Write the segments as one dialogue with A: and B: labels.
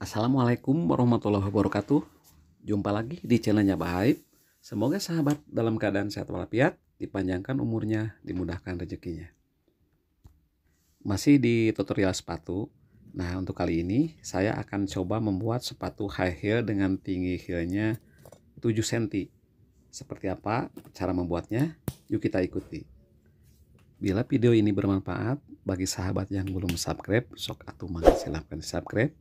A: Assalamualaikum warahmatullahi wabarakatuh. Jumpa lagi di channelnya Bahaib. Semoga sahabat dalam keadaan sehat walafiat, dipanjangkan umurnya, dimudahkan rezekinya. Masih di tutorial sepatu. Nah, untuk kali ini saya akan coba membuat sepatu high heel dengan tinggi heelnya 7 cm. Seperti apa cara membuatnya? Yuk kita ikuti. Bila video ini bermanfaat bagi sahabat yang belum subscribe, sok atuh mangga silahkan subscribe.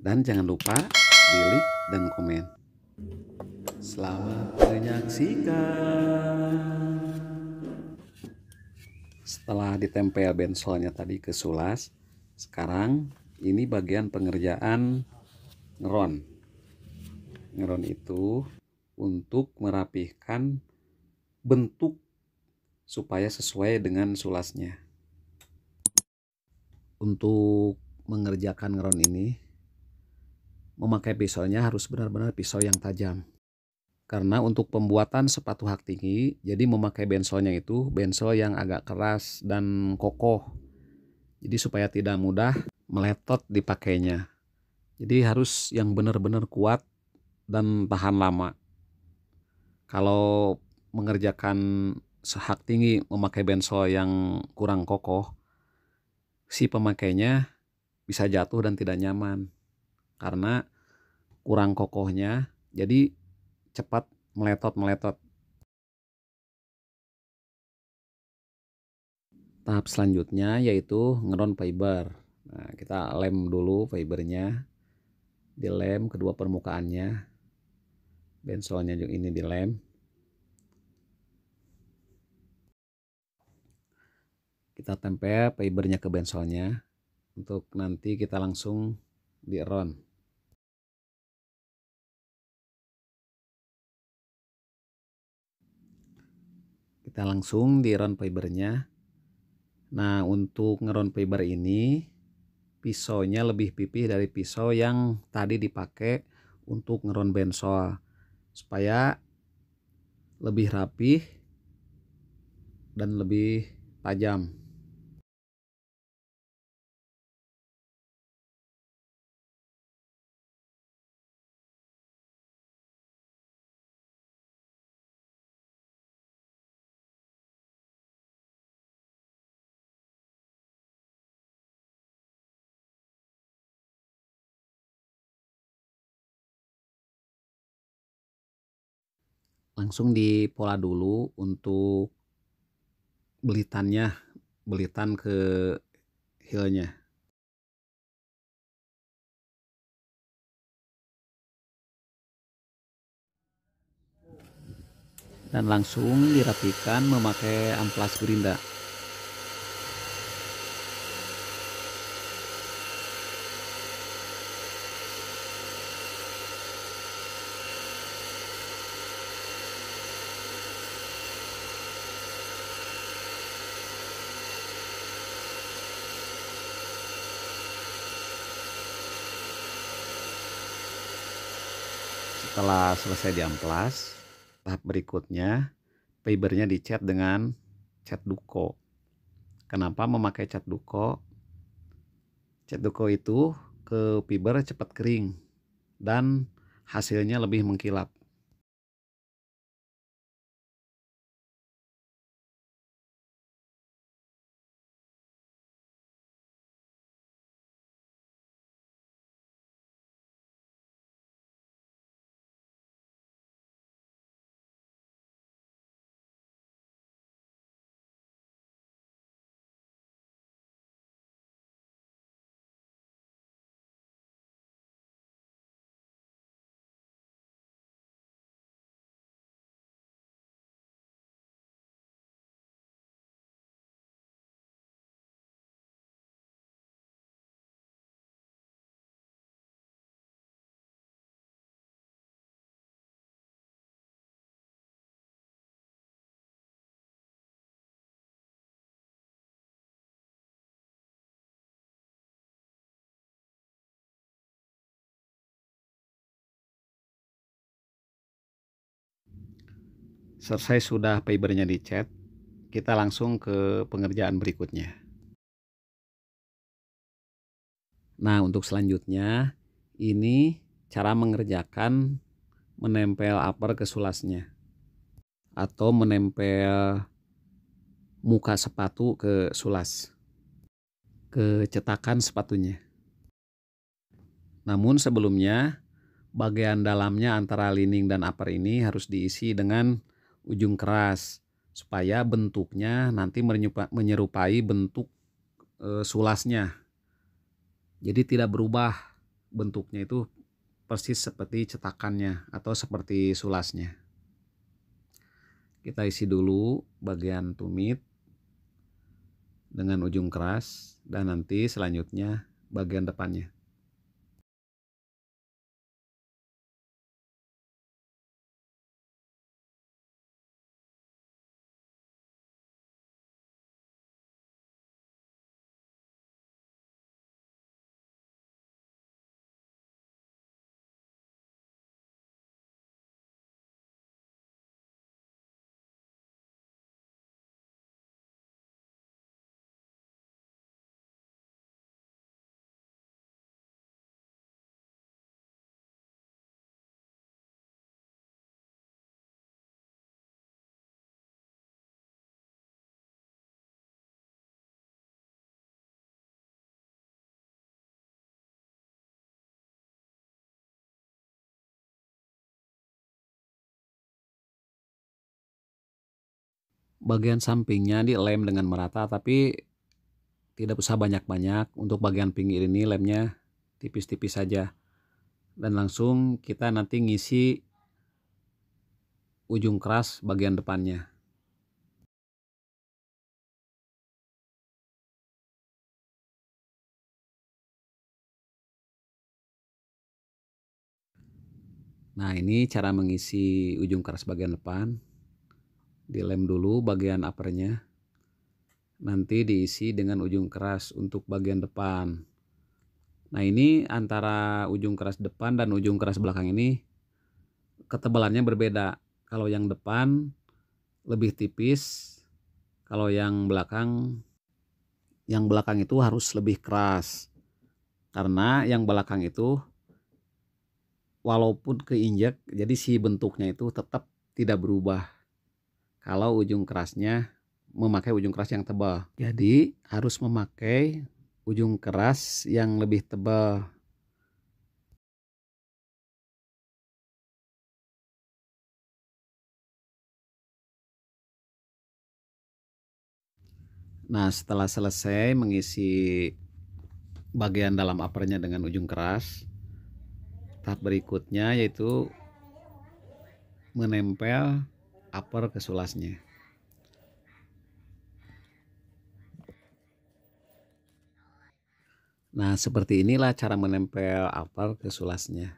A: Dan jangan lupa di like dan komen. Selamat menyaksikan. Setelah ditempel bensolnya tadi ke sulas, sekarang ini bagian pengerjaan ngeron. Ngeron itu untuk merapihkan bentuk supaya sesuai dengan sulasnya. Untuk mengerjakan ngeron ini, memakai pisaunya harus benar-benar pisau yang tajam. Karena untuk pembuatan sepatu hak tinggi, jadi memakai bensolnya itu bensol yang agak keras dan kokoh. Jadi supaya tidak mudah meletot dipakainya. Jadi harus yang benar-benar kuat dan tahan lama. Kalau mengerjakan hak tinggi memakai bensol yang kurang kokoh, si pemakainya bisa jatuh dan tidak nyaman. Karena kurang kokohnya, jadi cepat meletot. Tahap selanjutnya yaitu ngeron fiber. Nah, kita lem dulu fibernya, dilem kedua permukaannya, bensolnya juga ini dilem. Kita tempel fibernya ke bensolnya, untuk nanti kita langsung di-ron. Kita langsung di-ron fibernya. Nah, untuk ngeron fiber ini pisaunya lebih pipih dari pisau yang tadi dipakai untuk ngeron bensol, supaya lebih rapih dan lebih tajam. Langsung dipola dulu untuk belitannya, belitan ke heelnya. Dan langsung dirapikan memakai amplas gerinda. Setelah selesai diamplas, tahap berikutnya fibernya dicat dengan cat duko. Kenapa memakai cat duko? Cat duko itu ke fiber cepat kering dan hasilnya lebih mengkilap. Selesai sudah fibernya dicat, kita langsung ke pengerjaan berikutnya. Nah, untuk selanjutnya Ini cara mengerjakan menempel upper ke sulasnya atau menempel muka sepatu ke sulas, ke cetakan sepatunya. Namun sebelumnya bagian dalamnya antara lining dan upper ini harus diisi dengan ujung keras supaya bentuknya nanti menyerupai bentuk sulasnya. Jadi tidak berubah bentuknya itu persis seperti cetakannya atau seperti sulasnya. Kita isi dulu bagian tumit dengan ujung keras dan nanti selanjutnya bagian depannya. Bagian sampingnya dilem dengan merata tapi tidak usah banyak-banyak. Untuk bagian pinggir ini lemnya tipis-tipis saja. Dan langsung kita nanti ngisi ujung keras bagian depannya. Nah, ini cara mengisi ujung keras bagian depan. Dilem dulu bagian uppernya. Nanti diisi dengan ujung keras untuk bagian depan. Nah, ini antara ujung keras depan dan ujung keras belakang ini ketebalannya berbeda. Kalau yang depan lebih tipis, kalau yang belakang itu harus lebih keras. Karena yang belakang itu walaupun keinjak, jadi si bentuknya itu tetap tidak berubah. Kalau ujung kerasnya memakai ujung keras yang tebal. Jadi harus memakai ujung keras yang lebih tebal. Nah, setelah selesai mengisi bagian dalam uppernya dengan ujung keras, tahap berikutnya yaitu menempel upper ke sulasnya. Nah, seperti inilah cara menempel upper ke sulasnya.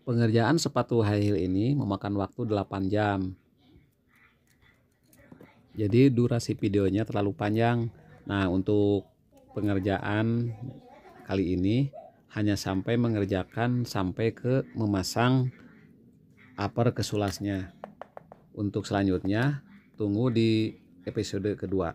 A: Pengerjaan sepatu high heel ini memakan waktu 8 jam. Jadi durasi videonya terlalu panjang. Nah, untuk pengerjaan kali ini hanya sampai mengerjakan sampai ke memasang upper ke sulasnya. Untuk selanjutnya tunggu di episode kedua.